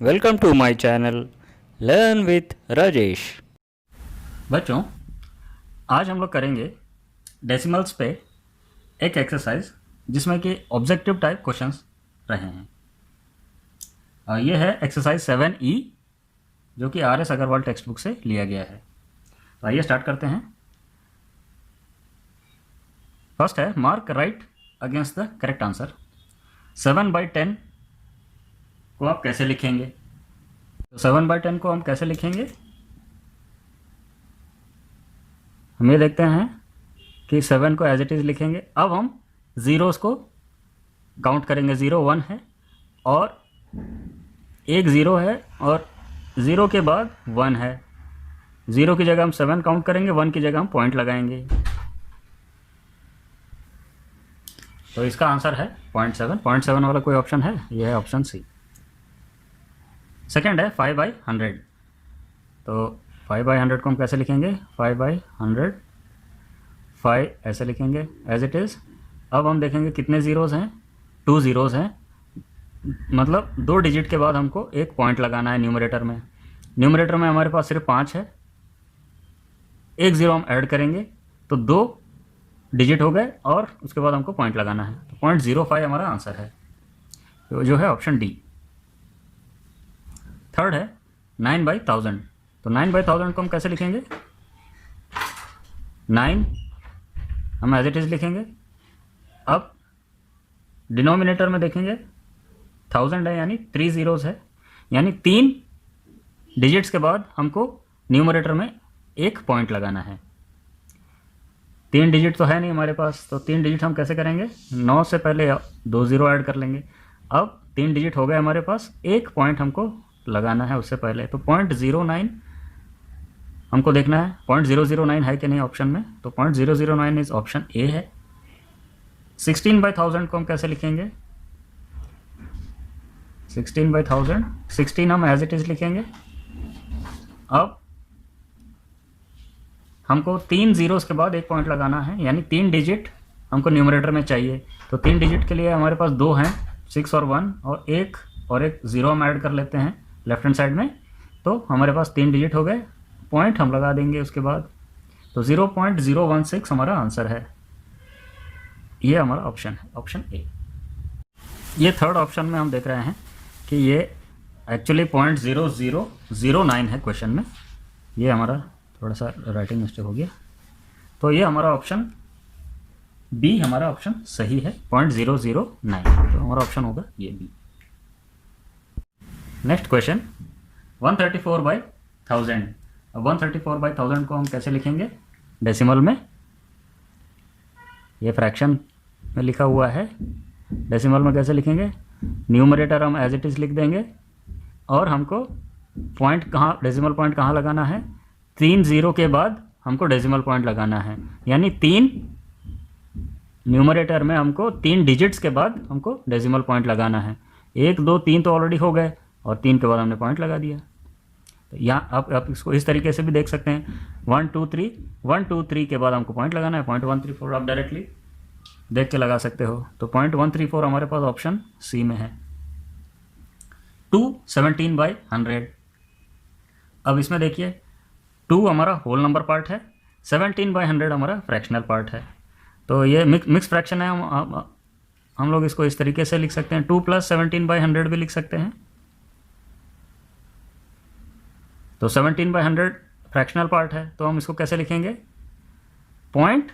Welcome to my channel learn with Rajesh. बच्चों, आज हम लोग करेंगे डेसिमल्स पे एक एक्सरसाइज जिसमें कि ऑब्जेक्टिव टाइप क्वेश्चंस रहे हैं। ये है एक्सरसाइज 7E जो कि RS अग्रवाल टेक्स्ट बुक से लिया गया है। तो आइए स्टार्ट करते हैं। फर्स्ट है mark right against the correct answer. 7/10 को आप कैसे लिखेंगे? तो 7/10 को हम कैसे लिखेंगे, हम ये देखते हैं कि 7 को एज इट इज़ लिखेंगे। अब हम ज़ीरोज़ को काउंट करेंगे। 0 1 है और एक ज़ीरो है और ज़ीरो के बाद 1 है। ज़ीरो की जगह हम 7 काउंट करेंगे, 1 की जगह हम पॉइंट लगाएंगे। तो इसका आंसर है 0.7। 0.7 वाला कोई ऑप्शन है? यह है ऑप्शन सी। सेकेंड है 5/100। तो 5/100 को हम कैसे लिखेंगे? 5/100, 5 ऐसे लिखेंगे एज इट इज़। अब हम देखेंगे कितने ज़ीरोज़ हैं, 2 ज़ीरोज़ हैं, मतलब 2 डिजिट के बाद हमको एक पॉइंट लगाना है न्यूमरेटर में। न्यूमरेटर में हमारे पास सिर्फ 5 है, एक ज़ीरो हम ऐड करेंगे तो 2 डिजिट हो गए और उसके बाद हमको पॉइंट लगाना है। तो 0.05 हमारा आंसर है, तो जो है ऑप्शन डी। थर्ड है 9/1000। तो 9/1000 को हम कैसे लिखेंगे? 9 हम एज इट इज़ लिखेंगे। अब डिनोमिनेटर में देखेंगे 1000 है, यानी 3 ज़ीरोज़ है, यानी 3 डिजिट्स के बाद हमको न्यूमरेटर में एक पॉइंट लगाना है। 3 डिजिट तो है नहीं हमारे पास, तो 3 डिजिट हम कैसे करेंगे? 9 से पहले 2 ज़ीरो ऐड कर लेंगे। अब 3 डिजिट हो गए हमारे पास, एक पॉइंट हमको लगाना है उससे पहले। तो 0.09 हमको देखना है 0.009 है कि नहीं ऑप्शन में। तो 0.009 इज ऑप्शन ए है। 16/1000 को हम कैसे लिखेंगे? 16/1000, 16 हम एज इट इज़ लिखेंगे। अब हमको 3 ज़ीरोज़ के बाद एक पॉइंट लगाना है, यानी 3 डिजिट हमको न्यूमरेटर में चाहिए। तो 3 डिजिट के लिए हमारे पास 2 हैं, 6 और 1, और एक ज़ीरो हम ऐड कर लेते हैं लेफ्ट हैंड साइड में। तो हमारे पास 3 डिजिट हो गए, पॉइंट हम लगा देंगे उसके बाद। तो 0.016 हमारा आंसर है। ये हमारा ऑप्शन है, ऑप्शन ए। ये थर्ड ऑप्शन में हम देख रहे हैं कि ये एक्चुअली 0.0009 है क्वेश्चन में। ये हमारा थोड़ा सा राइटिंग मिस्टेक हो गया। तो ये हमारा ऑप्शन बी, हमारा ऑप्शन सही है, 0.009। तो हमारा ऑप्शन होगा ये बी। Next question 134/1000। अब 134/1000 को हम कैसे लिखेंगे? डेसिमल में। ये फ्रैक्शन में लिखा हुआ है, डेसिमल में कैसे लिखेंगे? न्यूमरेटर हम एज इट इज़ लिख देंगे और हमको पॉइंट कहाँ, डेसिमल पॉइंट कहाँ लगाना है? 3 ज़ीरो के बाद हमको डेसिमल पॉइंट लगाना है, यानी 3 न्यूमरेटर में हमको 3 डिजिट्स के बाद हमको डेसिमल पॉइंट लगाना है। 1 2 3 तो ऑलरेडी हो गए और 3 के बाद हमने पॉइंट लगा दिया। तो यहाँ आप इसको इस तरीके से भी देख सकते हैं। 1 2 3, 1 2 3 के बाद हमको पॉइंट लगाना है। 0.134 आप डायरेक्टली देख के लगा सकते हो। तो 0.134 हमारे पास ऑप्शन सी में है। 17/100। अब इसमें देखिए 2 हमारा होल नंबर पार्ट है, 17/100 हमारा फ्रैक्शनल पार्ट है। तो ये मिक्स फ्रैक्शन है। हम लोग इसको इस तरीके से लिख सकते हैं, 2 + 17/100 भी लिख सकते हैं। तो 17/100 फ्रैक्शनल पार्ट है, तो हम इसको कैसे लिखेंगे? पॉइंट,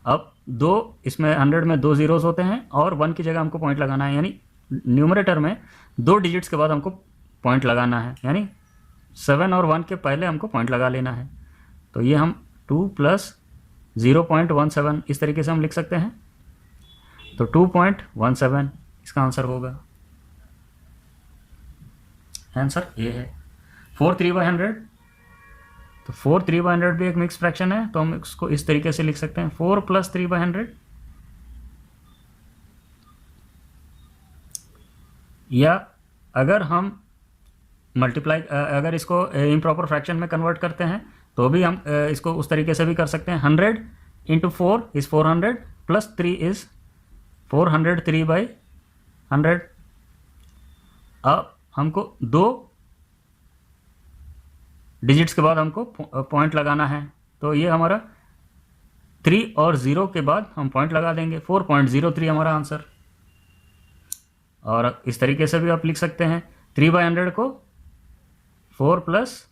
अब 2 इसमें 100 में 2 ज़ीरोज़ होते हैं और 1 की जगह हमको पॉइंट लगाना है, यानी न्यूमरेटर में 2 डिजिट्स के बाद हमको पॉइंट लगाना है, यानी 7 और 1 के पहले हमको पॉइंट लगा लेना है। तो ये हम 2 + 0.17 इस तरीके से हम लिख सकते हैं। तो 2.17 इसका आंसर होगा। आंसर ए है। 4/300। तो 4/300 भी एक मिक्स फ्रैक्शन है, तो हम इसको इस तरीके से लिख सकते हैं, 4 + 3/100। या अगर हम मल्टीप्लाई, अगर इसको इम्प्रॉपर फ्रैक्शन में कन्वर्ट करते हैं तो भी हम इसको उस तरीके से भी कर सकते हैं। 100 × 4 इज़ 400 + 3 इज़ 403/100। अब हमको 2 डिजिट्स के बाद हमको पॉइंट लगाना है। तो ये हमारा 3 और 0 के बाद हम पॉइंट लगा देंगे, 4.03 हमारा आंसर। और इस तरीके से भी आप लिख सकते हैं, 3/100 को 4 प्लस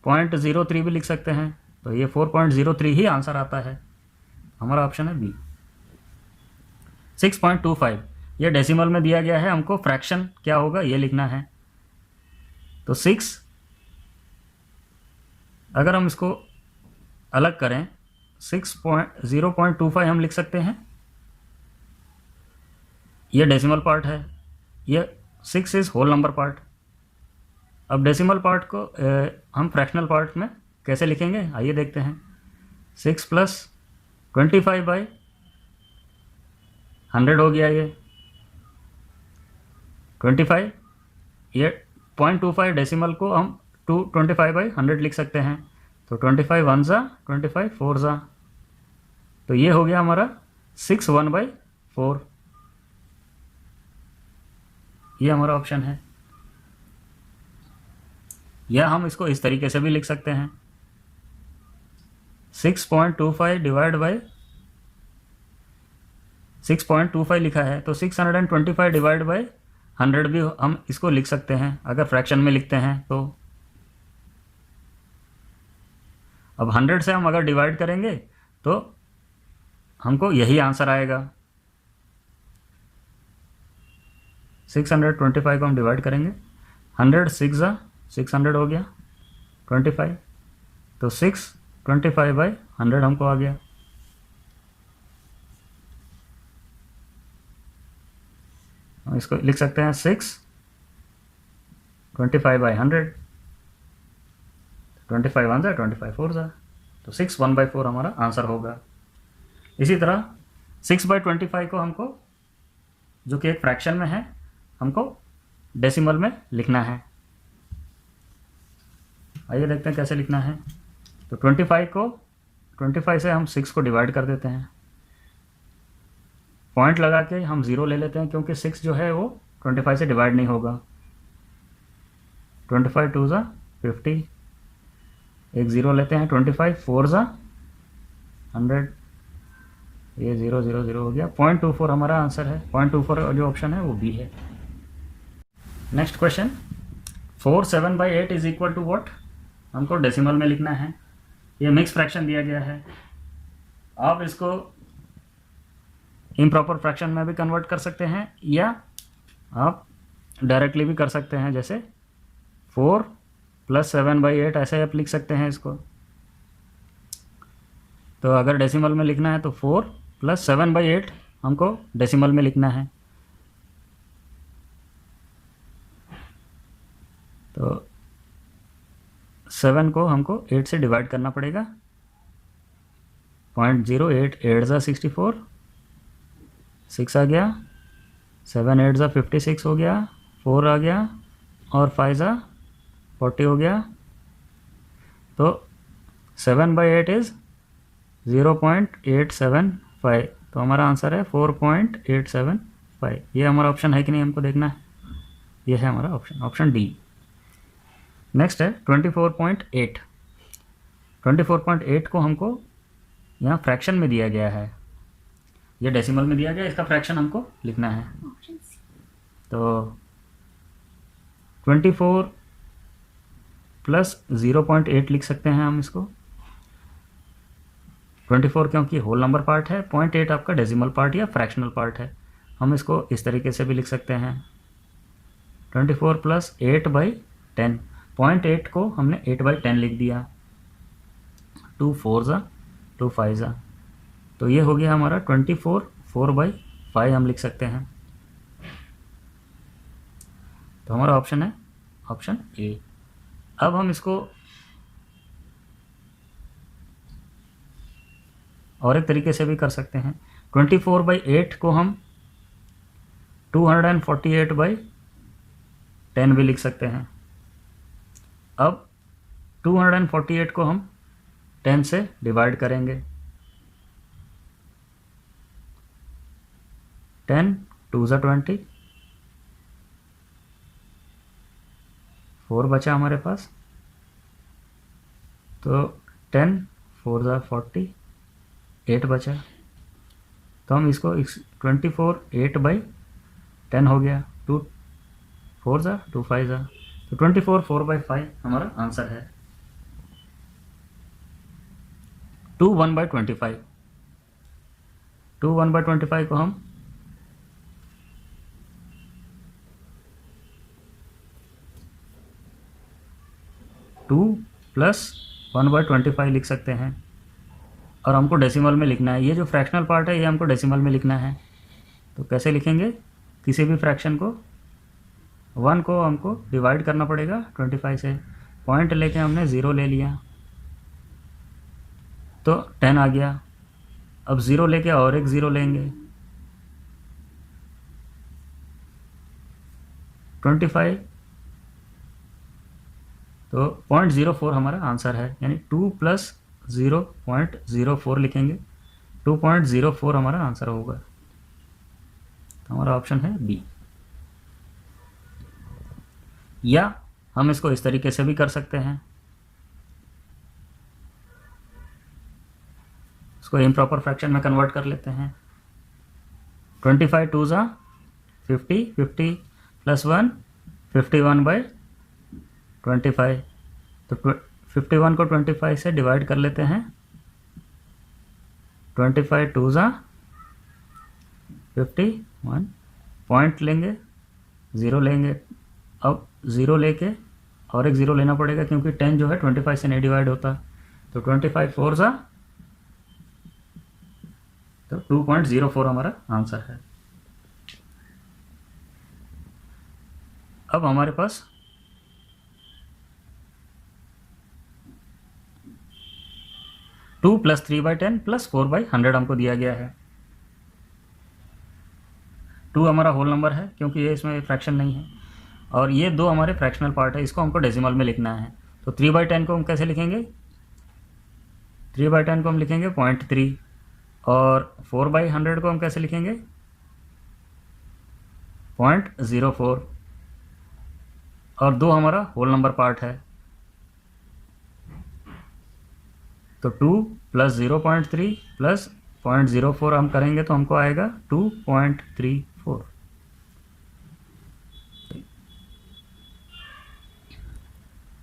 0.03 भी लिख सकते हैं। तो ये 4.03 ही आंसर आता है। हमारा ऑप्शन है बी। 6.25 ये डेसिमल में दिया गया है, हमको फ्रैक्शन क्या होगा ये लिखना है। तो 6 अगर हम इसको अलग करें, 0.25 हम लिख सकते हैं, ये डेसिमल पार्ट है, ये 6 इज होल नंबर पार्ट। अब डेसिमल पार्ट को हम फ्रैक्शनल पार्ट में कैसे लिखेंगे आइए देखते हैं। 6 प्लस 25/100 हो गया ये 25। ये 0.25 डेसिमल को हम 25/100 लिख सकते हैं। तो 25 1 ज़ा 25 4 ज़ा, तो ये हो गया हमारा 6 1/4। ये हमारा ऑप्शन है। या हम इसको इस तरीके से भी लिख सकते हैं, 6.25 डिवाइड बाई 6.25 लिखा है, तो 625 डिवाइड बाई 100 भी हम इसको लिख सकते हैं अगर फ्रैक्शन में लिखते हैं तो। अब 100 से हम अगर डिवाइड करेंगे तो हमको यही आंसर आएगा। 625 को हम डिवाइड करेंगे, 100 6 ज़ा 600 हो गया 25, तो 625/100 हमको आ गया। हम इसको लिख सकते हैं 625/100, 25 1 ज़ा 25 4 ज़ा, तो 6 1/4 हमारा आंसर होगा। इसी तरह 6/25 को हमको, जो कि एक फ्रैक्शन में है, हमको डेसिमल में लिखना है। आइए देखते हैं कैसे लिखना है। तो 25 से हम 6 को डिवाइड कर देते हैं, पॉइंट लगा के हम 0 ले लेते हैं क्योंकि 6 जो है वो 25 से डिवाइड नहीं होगा। 25 2 ज़ा 50, एक 0 लेते हैं, 25 4 ज़ा 100, ये 0 0 0 हो गया। 0.24 हमारा आंसर है। 0.24 जो ऑप्शन है वो बी है। Next question, 4/7/8 is equal to what. हमको डेसिमल में लिखना है। ये मिक्स फ्रैक्शन दिया गया है। आप इसको इम्प्रॉपर फ्रैक्शन में भी कन्वर्ट कर सकते हैं या आप डायरेक्टली भी कर सकते हैं, जैसे 4 + 7/8 ऐसे आप लिख सकते हैं इसको। तो अगर डेसिमल में लिखना है तो 4 + 7/8 हमको डेसिमल में लिखना है। तो 7 को हमको 8 से डिवाइड करना पड़ेगा। 0.08 8 ज़ा 64, 6 आ गया, 7 8 ज़ा 56 हो गया, 4 आ गया और 5 ज़ा 40 हो गया। तो 7/8 इज़ 0.875, तो हमारा आंसर है 4.875। ये हमारा ऑप्शन है कि नहीं हमको देखना है। ये है हमारा ऑप्शन, ऑप्शन डी। नेक्स्ट है 24.8। 24.8 को हमको यहाँ फ्रैक्शन में दिया गया है, ये डेसिमल में दिया गया, इसका फ्रैक्शन हमको लिखना है। तो 24 + 0.8 लिख सकते हैं हम इसको। 24 क्योंकि होल नंबर पार्ट है, 0.8 आपका डेसिमल पार्ट या फ्रैक्शनल पार्ट है। हम इसको इस तरीके से भी लिख सकते हैं, 24 + 8/10। 0.8 को हमने 8/10 लिख दिया। 2 4 ज़ा 2 5 ज़ा, तो ये हो गया हमारा 24 4/5 हम लिख सकते हैं। तो हमारा ऑप्शन है ऑप्शन ए। अब हम इसको और एक तरीके से भी कर सकते हैं। 24/8 को हम 248/10 भी लिख सकते हैं। अब 248 को हम 10 से डिवाइड करेंगे। 10 2 ज़ा 20, 4 बचा हमारे पास, तो 10 4 ज़ा 40, 8 बचा। तो हम इसको 24 8/10 हो गया, 2 4 ज़ा 2 5 ज़ा, तो 24 4/5 हमारा आंसर है। 2 1/25, 2 1/25 को हम 2 + 1/25 लिख सकते हैं, और हमको डेसिमल में लिखना है। ये जो फ्रैक्शनल पार्ट है ये हमको डेसिमल में लिखना है। तो कैसे लिखेंगे? किसी भी फ्रैक्शन को 1 को हमको डिवाइड करना पड़ेगा 25 से, पॉइंट लेके हमने 0 ले लिया तो 10 आ गया। अब 0 लेके और एक 0 लेंगे, 25, तो 0.04 हमारा आंसर है, यानी 2 + 0.04 लिखेंगे, 2.04 हमारा आंसर होगा। तो हमारा ऑप्शन है बी। या हम इसको इस तरीके से भी कर सकते हैं, इसको इम्प्रॉपर फ्रैक्शन में कन्वर्ट कर लेते हैं। 25 2 ज़ा 50, 50 + 1 51/25, तो 51 को 25 से डिवाइड कर लेते हैं। 25 2 ज़ा 51, पॉइंट लेंगे 0 लेंगे, अब 0 लेके और एक 0 लेना पड़ेगा क्योंकि 10 जो है 25 से नहीं डिवाइड होता, तो 25 4 ज़ा, तो 2.04 हमारा आंसर है। अब हमारे पास टू + 3/10 + 4/100 हमको दिया गया है। 2 हमारा होल नंबर है क्योंकि ये इसमें फ्रैक्शन नहीं है, और ये 2 हमारे फ्रैक्शनल पार्ट है, इसको हमको डेसिमल में लिखना है। तो 3/10 को हम कैसे लिखेंगे? 3/10 को हम लिखेंगे 0.3, और 4/100 को हम कैसे लिखेंगे? 0.04, और 2 हमारा होल नंबर पार्ट है, तो 2 + 0.3 + 0.04 हम करेंगे तो हमको आएगा 2.34।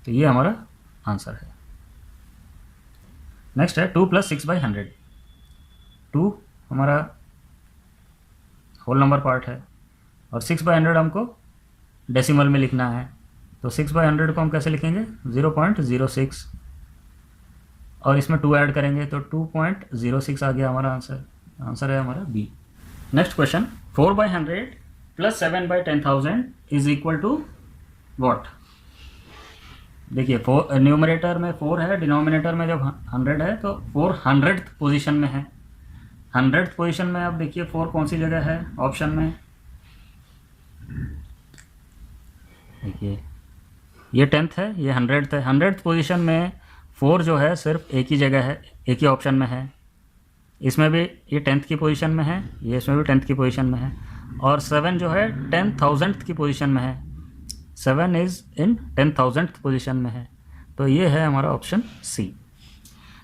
तो ये हमारा आंसर है। नेक्स्ट है 2 + 6/100। 2 हमारा होल नंबर पार्ट है, और 6/100 हमको डेसिमल में लिखना है, तो 6/100 को हम कैसे लिखेंगे? 0.06, और इसमें 2 ऐड करेंगे तो 2.06 आ गया हमारा आंसर। आंसर है हमारा B. Next question, 4/100 + 7/10,000 is equal to what? देखिए, न्यूमरेटर में 4 है, डिनोमिनेटर में जब 100 है तो 4 100th पोजीशन में है। 100th पोजीशन में अब देखिए 4 कौन सी जगह है ऑप्शन में? देखिए ये 10th है, ये 100th है। 100th पोजीशन में 4 जो है सिर्फ एक ही जगह है, एक ही ऑप्शन में है। इसमें भी ये 10th की पोजीशन में है, ये इसमें भी 10th की पोजीशन में है, और 7 जो है 10,000th की पोजीशन में है। 7 इज़ इन 10,000th पोजीशन में है, तो ये है हमारा option C.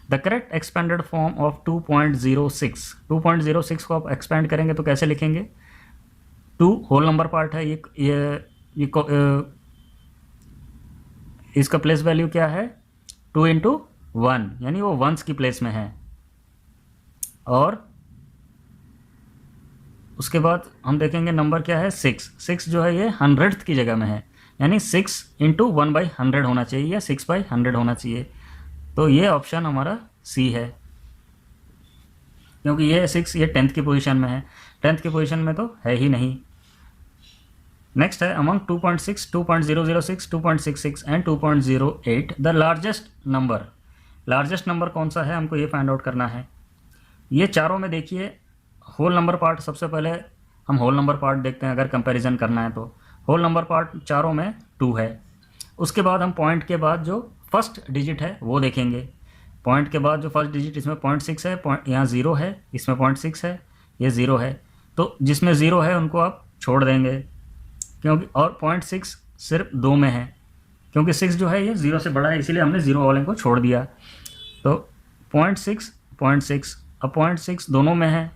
The correct expanded form of 2.06, 2.06 को आप एक्सपेंड करेंगे तो कैसे लिखेंगे? 2 होल नंबर पार्ट है, इसका प्लेस वैल्यू क्या है? 2 × 1, यानी वो वंस की प्लेस में है, और उसके बाद हम देखेंगे नंबर क्या है? 6। 6 जो है ये 100th की जगह में है, यानी 6 × 1/100 होना चाहिए या 6/100 होना चाहिए। तो ये ऑप्शन हमारा सी है, क्योंकि ये 6 ये 10th की पोजीशन में है, 10th की पोजीशन में तो है ही नहीं। नेक्स्ट है, among 2.6, 2.006, 2.66 and 2.08 the largest number. Largest number कौन सा है हमको ये फाइंड आउट करना है। ये चारों में देखिए होल नंबर पार्ट, सबसे पहले हम होल नंबर पार्ट देखते हैं अगर कंपैरिजन करना है तो। होल नंबर पार्ट चारों में 2 है। उसके बाद हम पॉइंट के बाद जो फर्स्ट डिजिट है वो देखेंगे। पॉइंट के बाद जो फर्स्ट डिजिट, इसमें 0.6 है, यहाँ 0 है, इसमें 0.6 है, ये 0 है, तो जिसमें 0 है उनको आप छोड़ देंगे, क्योंकि और 0.6 सिर्फ 2 में है, क्योंकि 6 जो है ये 0 से बड़ा है, इसीलिए हमने 0 वाले को छोड़ दिया। तो 0.6 0.6, अब 0.6 दोनों में है,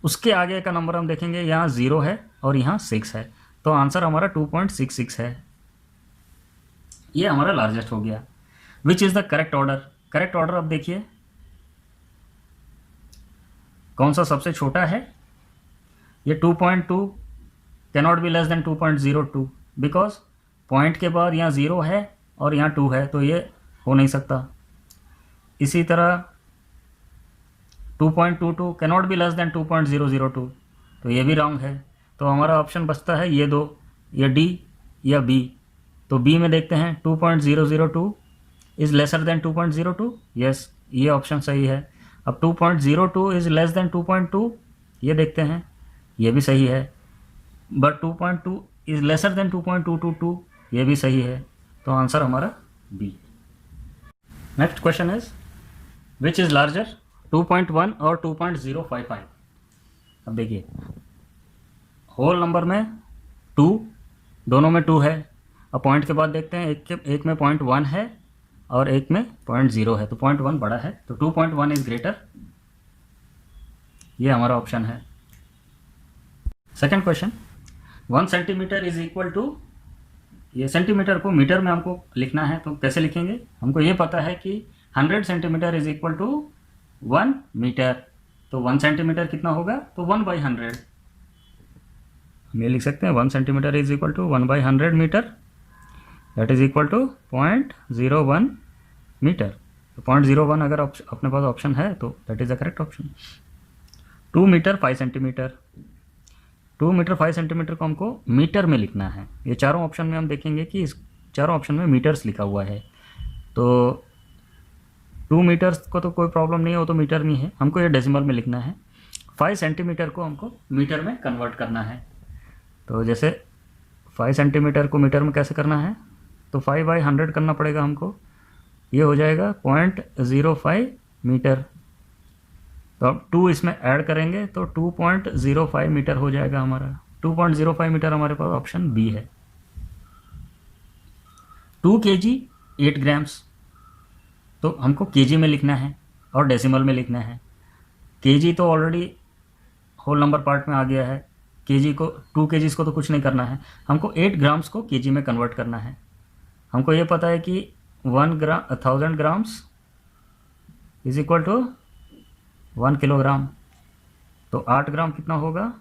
उसके आगे का नंबर हम देखेंगे, यहाँ 0 है और यहाँ 6 है, तो आंसर हमारा 2.66 है। ये हमारा लार्जेस्ट हो गया। Which is the correct order? Correct order अब देखिए कौन सा सबसे छोटा है। ये 2.2 cannot be less than 2.02, because point के बाद यहाँ 0 है और यहाँ 2 है, तो ये हो नहीं सकता। इसी तरह 2.22 कैनॉट बी लेस देन 2.002, तो ये भी रॉन्ग है। तो हमारा ऑप्शन बचता है ये दो, या डी या बी। तो बी में देखते हैं 2.002 इज़ लेसर देन 2.02, यस, ये ऑप्शन सही है। अब 2.02 इज़ लेस देन 2.2, ये देखते हैं, ये भी सही है। बट 2.2 इज़ लेसर देन 2.222, ये भी सही है। तो आंसर हमारा B. Next question is which is larger, 2.1 और 2.055। अब देखिए होल नंबर में 2, दोनों में 2 है। अब पॉइंट के बाद देखते हैं, एक में 0.1 है और एक में 0.0 है, तो 0.1 बड़ा है, तो 2.1 इज ग्रेटर, ये हमारा ऑप्शन है। Second question, 1 centimetre is equal to, ये सेंटीमीटर को मीटर में हमको लिखना है, तो कैसे लिखेंगे? हमको ये पता है कि 100 centimetre is equal to 1 metre, तो 1 सेंटीमीटर कितना होगा? तो 1/100। हम ये लिख सकते हैं 1 centimetre is equal to 1/100 metre, that is equal to 0.01 metre. तो 0.01 अगर अपने पास ऑप्शन है तो that is the correct option. 2 metre 5 centimetre, 2 metre 5 centimetre को हमको मीटर में लिखना है। ये चारों ऑप्शन में हम देखेंगे कि इस चारों ऑप्शन में मीटर्स लिखा हुआ है, तो 2 मीटर्स को तो कोई प्रॉब्लम नहीं है, वो तो मीटर नहीं है, हमको ये डेसिमल में लिखना है। 5 सेंटीमीटर को हमको मीटर में कन्वर्ट करना है, तो जैसे 5 सेंटीमीटर को मीटर में कैसे करना है, तो 5/100 करना पड़ेगा हमको, ये हो जाएगा 0.05 मीटर। तो अब 2 इसमें ऐड करेंगे तो 2.05 मीटर हो जाएगा हमारा। 2.05 मीटर हमारे पास ऑप्शन बी है। 2 kg 8 ग्राम्स, तो हमको केजी में लिखना है और डेसिमल में लिखना है। केजी तो ऑलरेडी होल नंबर पार्ट में आ गया है, केजी को 2 kgs को तो कुछ नहीं करना है, हमको 8 ग्राम्स को केजी में कन्वर्ट करना है। हमको ये पता है कि 1000 grams is equal to 1 kilogram, तो 8 ग्राम कितना होगा?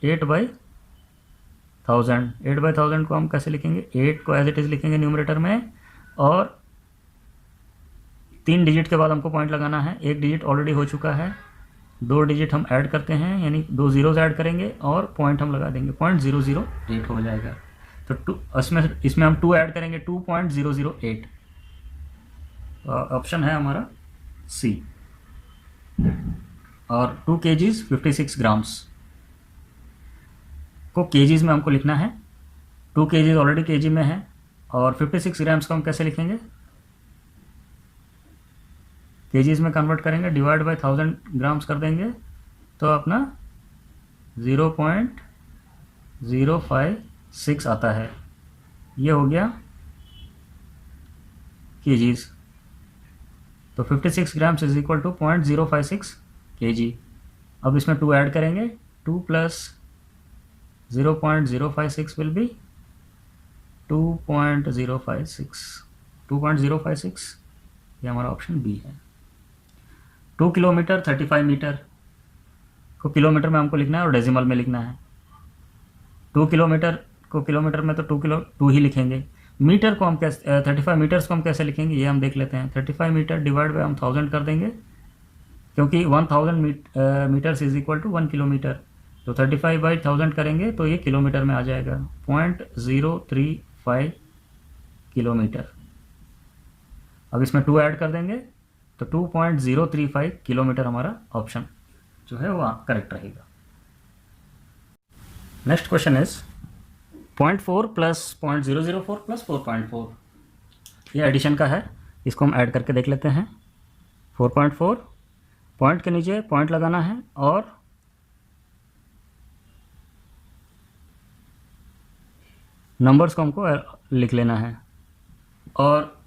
8/1000। 8/1000 को हम कैसे लिखेंगे? 8 को एज इट इज़ लिखेंगे न्यूमरेटर में, और 3 डिजिट के बाद हमको पॉइंट लगाना है। 1 डिजिट ऑलरेडी हो चुका है, 2 डिजिट हम ऐड करते हैं, यानी 2 ज़ीरोज़ ऐड करेंगे और पॉइंट हम लगा देंगे, 0.008 हो जाएगा। तो इसमें हम 2 ऐड करेंगे, 2.008, ऑप्शन है हमारा सी। और 2 kgs 56 ग्राम्स को केजीज में हमको लिखना है। 2 kgs ऑलरेडी केजी में है, और 56 ग्राम्स को हम कैसे लिखेंगे? केजीज में कन्वर्ट करेंगे, डिवाइड बाय 1000 ग्राम्स कर देंगे, तो अपना 0.056 आता है। ये हो गया केजीज। तो 56 grams is equal to 0.056 kg। अब इसमें 2 ऐड करेंगे, 2 + 0.056 विल बी 2.056। ये हमारा ऑप्शन बी है। 2 किलोमीटर 35 मीटर को किलोमीटर में हमको लिखना है और डेसिमल में लिखना है। 2 किलोमीटर को किलोमीटर में तो 2 ही लिखेंगे। मीटर को हम कैसे 35 मीटर्स को हम कैसे लिखेंगे, ये हम देख लेते हैं। 35 मीटर डिवाइड बाय हम 1000 कर देंगे, क्योंकि 1000 metres is equal to 1 kilometre, तो 35/1000 करेंगे तो ये किलोमीटर में आ जाएगा, 0.035 किलोमीटर। अब इसमें 2 ऐड कर देंगे तो 2.035 किलोमीटर हमारा ऑप्शन जो है वो करेक्ट रहेगा। Next question is 0.4 + 0.004 + 4.4। ये एडिशन का है, इसको हम ऐड करके देख लेते हैं। 4.4, पॉइंट के नीचे पॉइंट लगाना है और नंबर्स को हमको लिख लेना है। और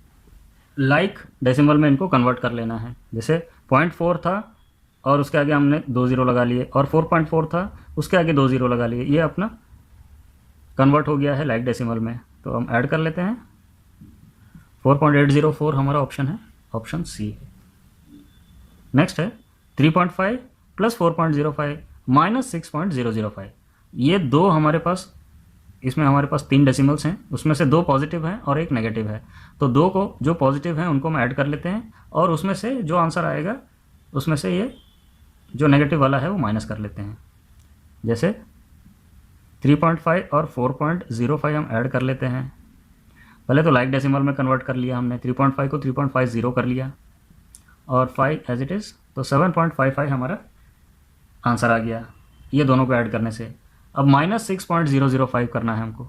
लाइक डेसिमल में इनको कन्वर्ट कर लेना है। जैसे 0.4 था और उसके आगे हमने 2 ज़ीरो लगा लिए, और 4.4 था उसके आगे 2 ज़ीरो लगा लिए, ये अपना कन्वर्ट हो गया है लाइक डेसिमल में। तो हम ऐड कर लेते हैं। 4.804 हमारा ऑप्शन है, ऑप्शन सी है। नेक्स्ट है 3.5 प्लस 4.05 माइनस 6.005। ये दो हमारे पास, इसमें हमारे पास 3 डेसिमल्स हैं, उसमें से 2 पॉजिटिव हैं और 1 नेगेटिव है। तो 2 को जो पॉजिटिव हैं उनको हम ऐड कर लेते हैं, और उसमें से जो आंसर आएगा उसमें से ये जो नेगेटिव वाला है वो माइनस कर लेते हैं। जैसे 3.5 और 4.05 हम ऐड कर लेते हैं। पहले तो लाइक डेसिमल में कन्वर्ट कर लिया हमने, 3.5 को 3.50 कर लिया और 5 एज इट इज़, तो 7.55 हमारा आंसर आ गया ये दोनों को ऐड करने से। अब माइनस 6.005 करना है हमको।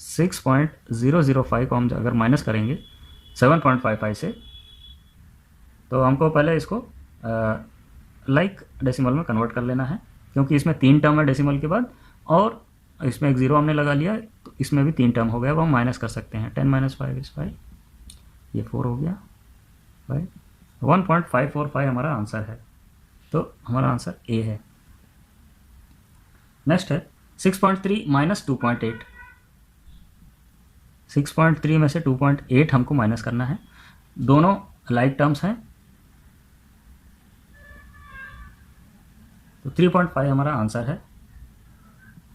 6.005 को हम अगर माइनस करेंगे 7.55 से, तो हमको पहले इसको लाइक डेसिमल में कन्वर्ट कर लेना है, क्योंकि इसमें 3 टर्म है डेसिमल के बाद, और इसमें एक ज़ीरो हमने लगा लिया, तो इसमें भी 3 टर्म हो गया। अब हम माइनस कर सकते हैं। 10 - 5 = 5, ये 4 हो गया, 1.545 हमारा आंसर है। तो हमारा आंसर ए है। नेक्स्ट है 6.3 माइनस 2.8। 6.3 में से 2.8 हमको माइनस करना है। दोनों लाइक टर्म्स हैं, तो 3.5 हमारा आंसर है।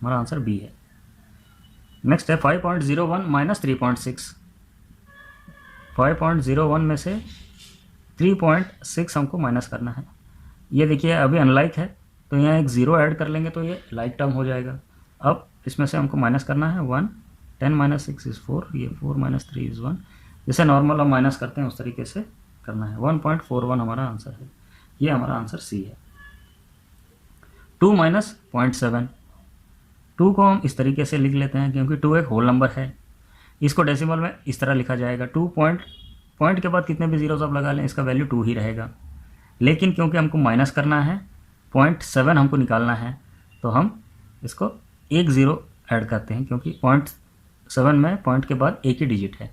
हमारा आंसर बी है। नेक्स्ट है 5.01 माइनस 3.6। 5.01 में से 3.6 हमको माइनस करना है। ये देखिए अभी अनलाइक है, तो यहाँ एक ज़ीरो ऐड कर लेंगे तो ये लाइक टर्म हो जाएगा। अब इसमें से हमको माइनस करना है 1, 10 - 6 = 4, ये 4 - 3 = 1। जैसे नॉर्मल हम माइनस करते हैं उस तरीके से करना है। 1.41 हमारा आंसर है। ये हमारा आंसर सी है। 2 - 0.7। 2 को हम इस तरीके से लिख लेते हैं, क्योंकि 2 एक होल नंबर है। इसको डेसिमल में इस तरह लिखा जाएगा। 2 पॉइंट के बाद कितने भी ज़ीरोज़ आप लगा लें, इसका वैल्यू 2 ही रहेगा। लेकिन क्योंकि हमको माइनस करना है, 0.7 हमको निकालना है, तो हम इसको एक ज़ीरो ऐड करते हैं, क्योंकि 0.7 में पॉइंट के बाद एक ही डिजिट है।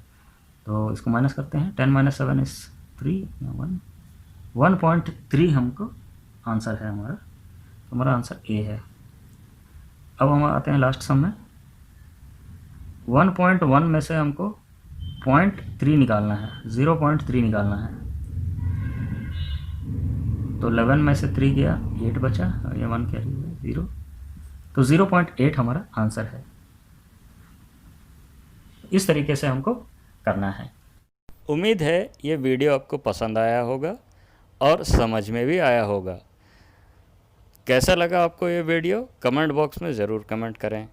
तो इसको माइनस करते हैं। 10 - 7 = 3, 1.3 हमको आंसर है हमारा। तो हमारा आंसर ए है। अब हम आते हैं लास्ट सम में। 1.1 में से हमको 0.3 निकालना है, 0.3 निकालना है। तो 11 में से 3 गया, 8 बचा, ये 1 कैरी हुआ, 0। तो 0.8 हमारा आंसर है। इस तरीके से हमको करना है। उम्मीद है ये वीडियो आपको पसंद आया होगा और समझ में भी आया होगा। कैसा लगा आपको ये वीडियो? कमेंट बॉक्स में ज़रूर कमेंट करें।